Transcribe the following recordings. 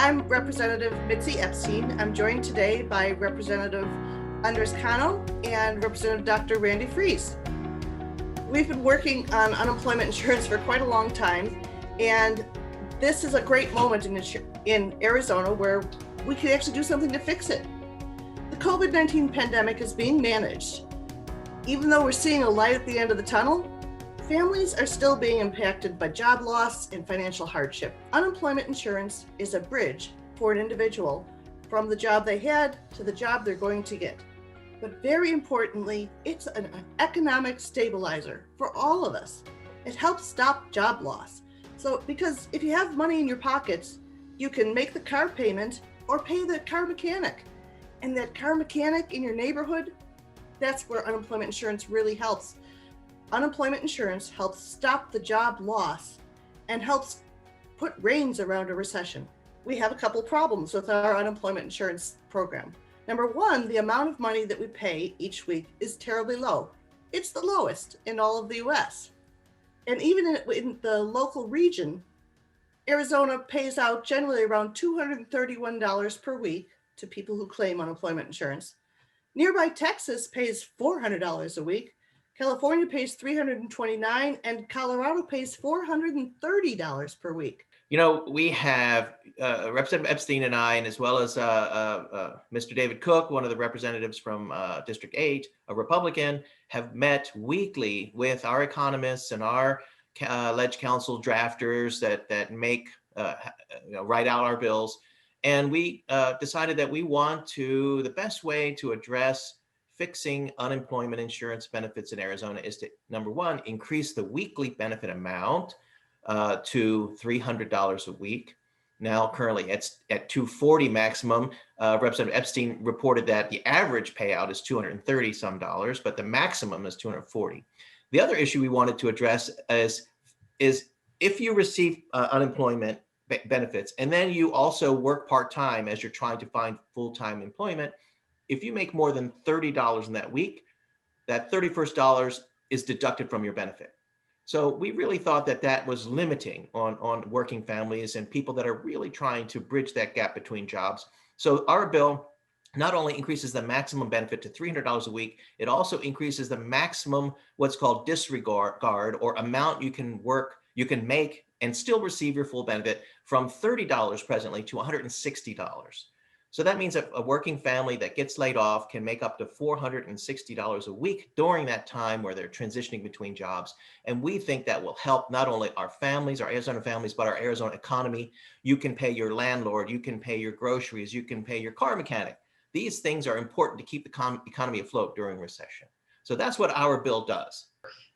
I'm Representative Mitzi Epstein. I'm joined today by Representative Andres Cano and Representative Dr. Randy Friese. We've been working on unemployment insurance for quite a long time, and this is a great moment in Arizona where we can actually do something to fix it. The COVID-19 pandemic is being managed. Even though we're seeing a light at the end of the tunnel, families are still being impacted by job loss and financial hardship. Unemployment insurance is a bridge for an individual from the job they had to the job they're going to get. But very importantly, it's an economic stabilizer for all of us. It helps stop job loss. So, because if you have money in your pockets, you can make the car payment or pay the car mechanic. And that car mechanic in your neighborhood, that's where unemployment insurance really helps. Unemployment insurance helps stop the job loss and helps put reins around a recession. We have a couple problems with our unemployment insurance program. Number one, the amount of money that we pay each week is terribly low. It's the lowest in all of the US. And even in the local region, Arizona pays out generally around $231 per week to people who claim unemployment insurance. Nearby Texas pays $400 a week. California pays $329, and Colorado pays $430 per week. You know, we have Representative Epstein and I, and as well as Mr. David Cook, one of the representatives from District 8, a Republican, have met weekly with our economists and our ledge council drafters that make, write out our bills. And we decided that we want to, the best way to address fixing unemployment insurance benefits in Arizona is to, number one, increase the weekly benefit amount to $300 a week. Now, currently it's at $240 maximum. Representative Epstein reported that the average payout is $230 some dollars, but the maximum is $240. The other issue we wanted to address is if you receive unemployment benefits and then you also work part-time as you're trying to find full-time employment, if you make more than $30 in that week, that $31st is deducted from your benefit. So we really thought that that was limiting on working families and people that are really trying to bridge that gap between jobs. So our bill not only increases the maximum benefit to $300 a week, it also increases the maximum what's called disregard or amount you can make and still receive your full benefit from $30 presently to $160. So that means that a working family that gets laid off can make up to $460 a week during that time where they're transitioning between jobs. And we think that will help not only our families, our Arizona families, but our Arizona economy. You can pay your landlord, you can pay your groceries, you can pay your car mechanic. These things are important to keep the economy afloat during recession. So that's what our bill does.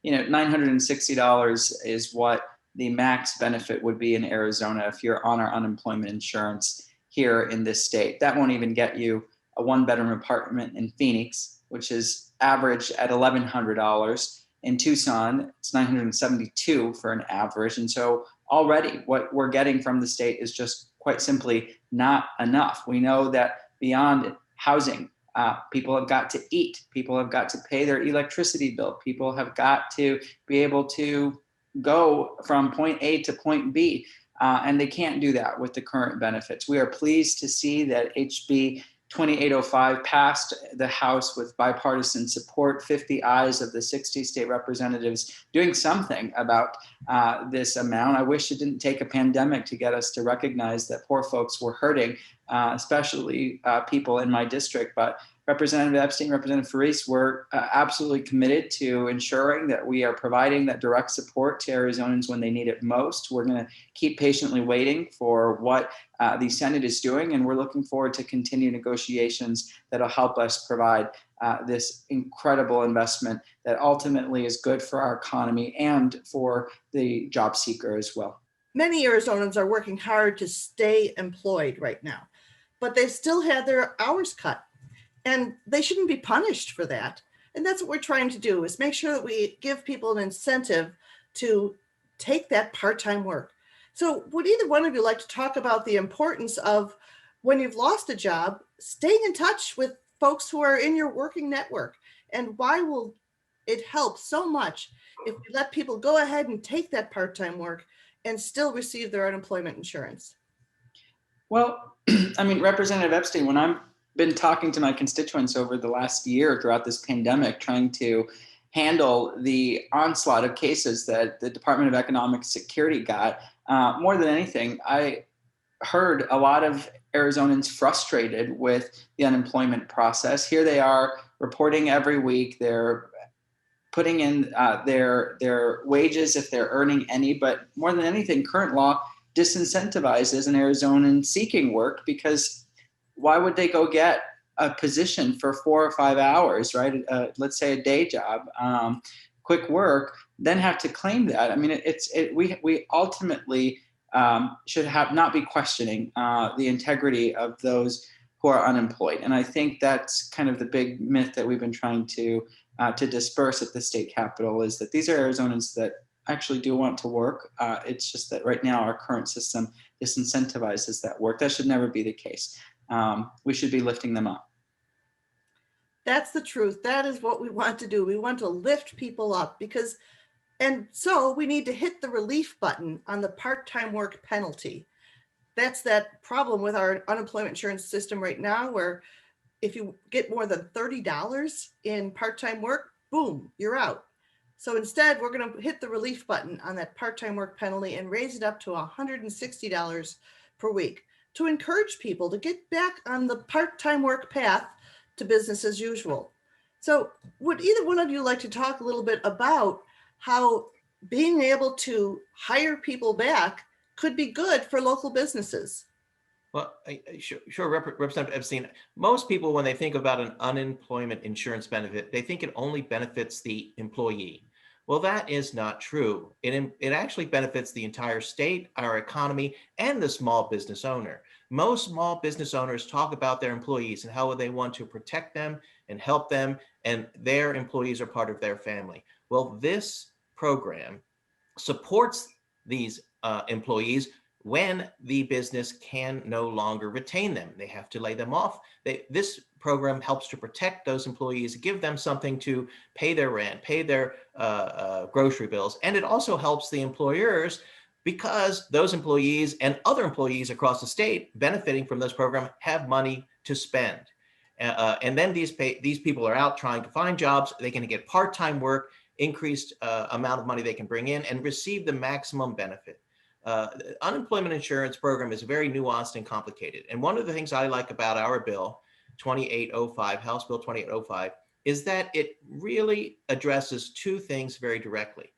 You know, $960 is what the max benefit would be in Arizona if you're on our unemployment insurance here in this state. That won't even get you a one-bedroom apartment in Phoenix, which is average at $1,100. In Tucson, it's $972 for an average. And so already what we're getting from the state is just quite simply not enough. We know that beyond housing, people have got to eat, people have got to pay their electricity bill, people have got to be able to go from point A to point B. And they can't do that with the current benefits. We are pleased to see that HB 2805 passed the House with bipartisan support, 50 ayes of the 60 state representatives doing something about this amount. I wish it didn't take a pandemic to get us to recognize that poor folks were hurting, especially people in my district. But Representative Epstein, Representative Friese, were absolutely committed to ensuring that we are providing that direct support to Arizonans when they need it most. We're going to keep patiently waiting for what the Senate is doing, and we're looking forward to continued negotiations that'll help us provide this incredible investment that ultimately is good for our economy and for the job seeker as well. Many Arizonans are working hard to stay employed right now, but they've still had their hours cut. And they shouldn't be punished for that. And that's what we're trying to do, is make sure that we give people an incentive to take that part-time work. So would either one of you like to talk about the importance of, when you've lost a job, staying in touch with folks who are in your working network? And why will it help so much if we let people go ahead and take that part-time work and still receive their unemployment insurance? Well, I mean, Representative Epstein, when I've been talking to my constituents over the last year throughout this pandemic, trying to handle the onslaught of cases that the Department of Economic Security got, more than anything, I heard a lot of Arizonans frustrated with the unemployment process. Here they are reporting every week. They're putting in their wages if they're earning any, but more than anything, current law disincentivizes an Arizonan seeking work because why would they go get a position for 4 or 5 hours, right? Let's say a day job, quick work, then have to claim that. I mean, we ultimately should have not be questioning the integrity of those who are unemployed, and I think that's kind of the big myth that we've been trying to disperse at the state capitol, is that these are Arizonans that actually do want to work. It's just that right now our current system disincentivizes that work. That should never be the case. We should be lifting them up. That's the truth. That is what we want to do. We want to lift people up and so we need to hit the relief button on the part-time work penalty. That's that problem with our unemployment insurance system right now, where if you get more than $30 in part-time work, boom, you're out. So instead, we're going to hit the relief button on that part-time work penalty and raise it up to $160 per week to encourage people to get back on the part-time work path to business as usual. So would either one of you like to talk a little bit about how being able to hire people back could be good for local businesses? Well, sure, Representative Epstein. Most people, when they think about an unemployment insurance benefit, they think it only benefits the employee. Well, that is not true. It actually benefits the entire state, our economy, and the small business owner. Most small business owners talk about their employees and how they want to protect them and help them, and their employees are part of their family. Well, this program supports these employees when the business can no longer retain them. They have to lay them off. This program helps to protect those employees, give them something to pay their rent, pay their grocery bills. And it also helps the employers, because those employees and other employees across the state benefiting from this program have money to spend. And then these people are out trying to find jobs. They can get part-time work, increased amount of money they can bring in, and receive the maximum benefit. The unemployment insurance program is very nuanced and complicated. And one of the things I like about our bill, 2805, House Bill 2805, is that it really addresses two things very directly.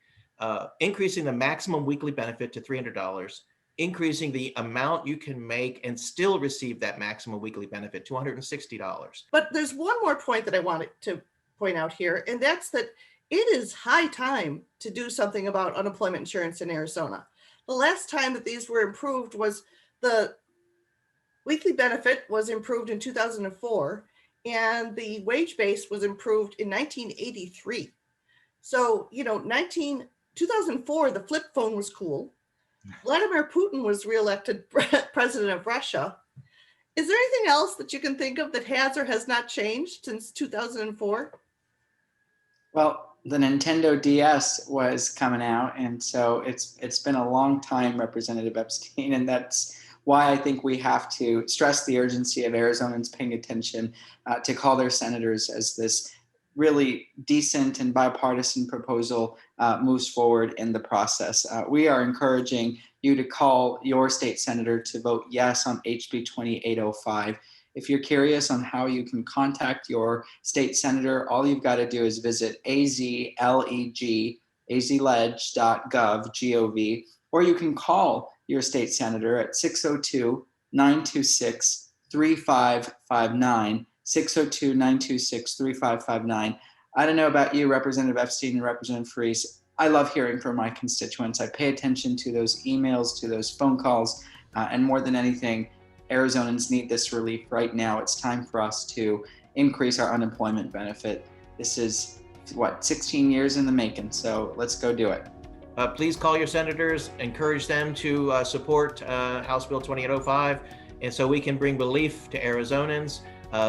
Increasing the maximum weekly benefit to $300, increasing the amount you can make and still receive that maximum weekly benefit to $160. But there's one more point that I wanted to point out here, and that's that it is high time to do something about unemployment insurance in Arizona. The last time that these were improved was the weekly benefit was improved in 2004, and the wage base was improved in 1983. So, 2004, the flip phone was cool. Vladimir Putin was reelected president of Russia. Is there anything else that you can think of that has or has not changed since 2004? Well, the Nintendo DS was coming out, and so it's been a long time, Representative Epstein, and that's why I think we have to stress the urgency of Arizonans paying attention to call their senators as this really decent and bipartisan proposal moves forward in the process. We are encouraging you to call your state senator to vote yes on HB 2805. If you're curious on how you can contact your state senator, all you've got to do is visit azleg.gov, or you can call your state senator at 602-926-3559, 602-926-3559. I don't know about you, Representative Epstein and Representative Friese. I love hearing from my constituents. I pay attention to those emails, to those phone calls, and more than anything, Arizonans need this relief right now. It's time for us to increase our unemployment benefit. This is, 16 years in the making, so let's go do it. Please call your senators, encourage them to support House Bill 2805, and so we can bring relief to Arizonans,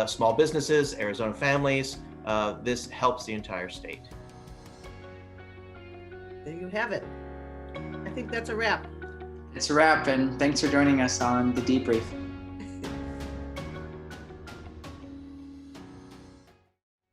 small businesses, Arizona families. This helps the entire state. There you have it. I think that's a wrap. It's a wrap, and thanks for joining us on The Debrief.